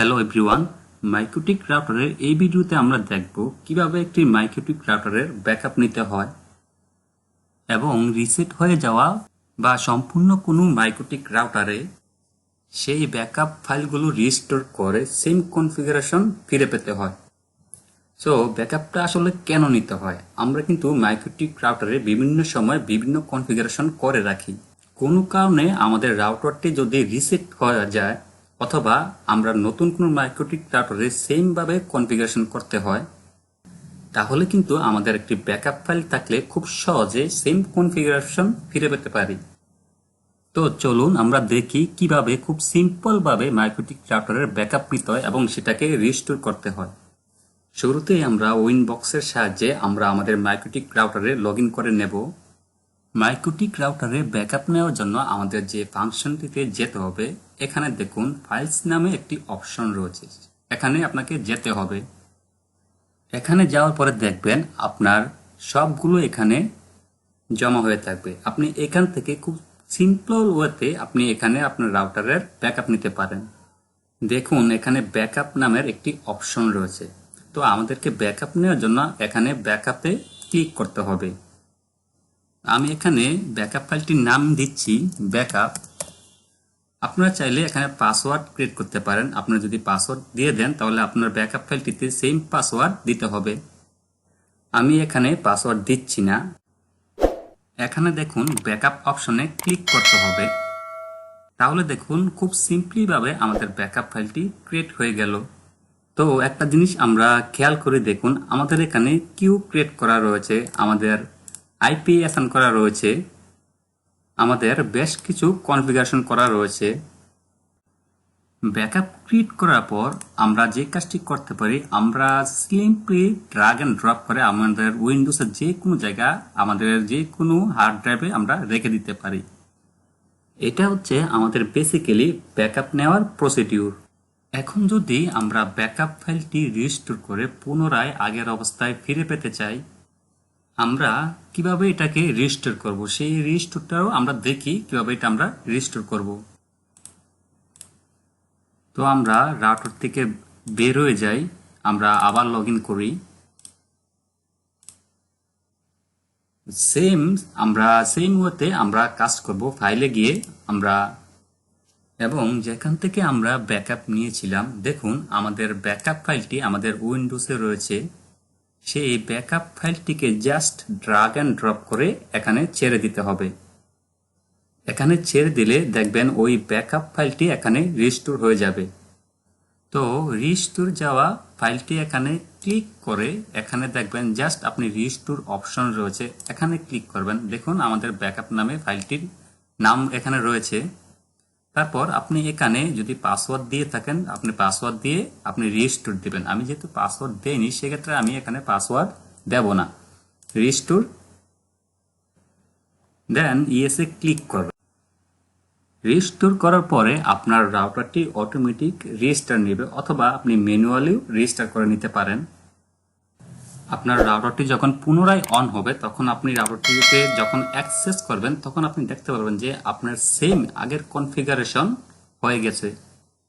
Hello everyone, MikroTik রাউটারের এই ভিডিওতে আমরা দেখব কিভাবে একটি মাইক্রোটিক রাউটারের ব্যাকআপ নিতে হয় এবং রিসেট হয়ে যাওয়া বা সম্পূর্ণ কোনো মাইক্রোটিক রাউটারে সেই ব্যাকআপ ফাইলগুলো রিস্টোর করে সেম কনফিগারেশন ফিরে পেতে হয়। সো ব্যাকআপটা আসলে কেন নিতে হয়? আমরা কিন্তু মাইক্রোটিক রাউটারে বিভিন্ন সময় বিভিন্ন কনফিগারেশন করে রাখি। কোনো কারণে আমাদের রাউটারটি যদি রিসেট হয়ে যায় অথবা আমরা নতুন কোনো মাইক্রোটিক রাউটারে সেম ভাবে কনফিগারেশন করতে হয়, তাহলে কিন্তু আমাদের একটি ব্যাকআপ ফাইল থাকলে খুব সহজে সেম কনফিগারেশন ফিরে পেতে পারি। তো চলুন আমরা দেখি কিভাবে খুব সিম্পল ভাবে মাইক্রোটিক রাউটারের ব্যাকআপ নিতে হয় এবং সেটাকে রিস্টোর করতে হয়। শুরুতেই আমরা উইনবক্সের সাহায্যে আমরা আমাদের মাইক্রোটিক রাউটারে লগ ইন করে নেব। মাইক্রোটিক রাউটারে ব্যাকআপ নেওয়ার জন্য আমাদের যে ফাংশনটিতে যেতে হবে, এখানে দেখুন ফাইলস নামে একটি অপশন রয়েছে, এখানে আপনাকে যেতে হবে। এখানে যাওয়ার পরে দেখবেন আপনার সবগুলো এখানে জমা হয়ে থাকবে। আপনি এখান থেকে খুব সিম্পল ওয়েতে আপনি এখানে আপনার রাউটারের ব্যাকআপ নিতে পারেন। দেখুন এখানে ব্যাকআপ নামের একটি অপশন রয়েছে। তো আমাদেরকে ব্যাকআপ নেওয়ার জন্য এখানে ব্যাকআপে ক্লিক করতে হবে। আমি এখানে ব্যাকআপ ফাইলটির নাম দিচ্ছি ব্যাকআপ। আপনারা চাইলে এখানে পাসওয়ার্ড ক্রিয়েট করতে পারেন। আপনারা যদি পাসওয়ার্ড দিয়ে দেন তাহলে আপনার ব্যাকআপ ফাইলটিতে সেম পাসওয়ার্ড দিতে হবে। আমি এখানে পাসওয়ার্ড দিচ্ছি না। এখানে দেখুন ব্যাকআপ অপশনে ক্লিক করতে হবে। তাহলে দেখুন খুব সিম্পলি ভাবে আমাদের ব্যাকআপ ফাইলটি ক্রিয়েট হয়ে গেল। তো একটা জিনিস আমরা খেয়াল করে দেখুন, আমাদের এখানে কিউ ক্রিয়েট করা রয়েছে, আমাদের আইপি অ্যাসাইন করা রয়েছে, আমাদের বেশ কিছু কনফিগারেশন করা রয়েছে। ব্যাকআপ ক্রিয়েট করার পর আমরা যে কাজটি করতে পারি, আমরা সিম্পলি ড্রাগ এন্ড ড্রপ করে আমাদের উইন্ডোজের যে কোনো জায়গা, আমাদের যে কোনো হার্ড ড্রাইভে আমরা রেখে দিতে পারি। এটা হচ্ছে আমাদের বেসিক্যালি ব্যাকআপ নেওয়ার প্রসিডিউর। এখন যদি আমরা ব্যাকআপ ফাইলটি রিস্টোর করে পুনরায় আগের অবস্থায় ফিরে পেতে চাই, আমরা কিভাবে এটাকে রিস্টোর করব, সেই রিস্টোরটাও আমরা দেখি কিভাবে এটা আমরা রিস্টোর করব। তো আমরা রাউটার থেকে বের হয়ে যাই, আমরা আবার লগ ইন করি। সেম ওয়েতে আমরা কাজ করব। ফাইলে গিয়ে আমরা এবং যেখান থেকে আমরা ব্যাকআপ নিয়েছিলাম, দেখুন আমাদের ব্যাকআপ ফাইলটি আমাদের উইন্ডোজে রয়েছে। সেই ব্যাকআপ ফাইলটিকে জাস্ট ড্রাগ এন্ড ড্রপ করে এখানে ছেড়ে দিতে হবে। এখানে ছেড়ে দিলে দেখবেন ওই ব্যাকআপ ফাইলটি এখানে রিস্টোর হয়ে যাবে। তো রিস্টোর যাওয়া ফাইলটি এখানে ক্লিক করে এখানে দেখবেন জাস্ট আপনি রিস্টোর অপশন রয়েছে, এখানে ক্লিক করবেন। দেখুন আমাদের ব্যাকআপ নামে ফাইলটির নাম এখানে রয়েছে। তারপর আপনি এখানে যদি পাসওয়ার্ড দিয়ে থাকেন, আপনি পাসওয়ার্ড দিয়ে আপনি রিস্টোর দিবেন। আমি যেহেতু পাসওয়ার্ড দেইনি, সেক্ষেত্রে আমি এখানে পাসওয়ার্ড দেব না। রিস্টোর দেন ইয়েসে ক্লিক করবেন। রিস্টোর করার পরে আপনার রাউটারটি অটোমেটিক রিস্টার নেবে, অথবা আপনি ম্যানুয়ালিও রিস্টার করে নিতে পারেন। আপনার রাউটারটি যখন পুনরায় অন হবে, তখন আপনি রাউটারটিতে যখন অ্যাক্সেস করবেন, তখন আপনি দেখতে পারবেন যে আপনার সেম আগের কনফিগারেশন হয়ে গেছে।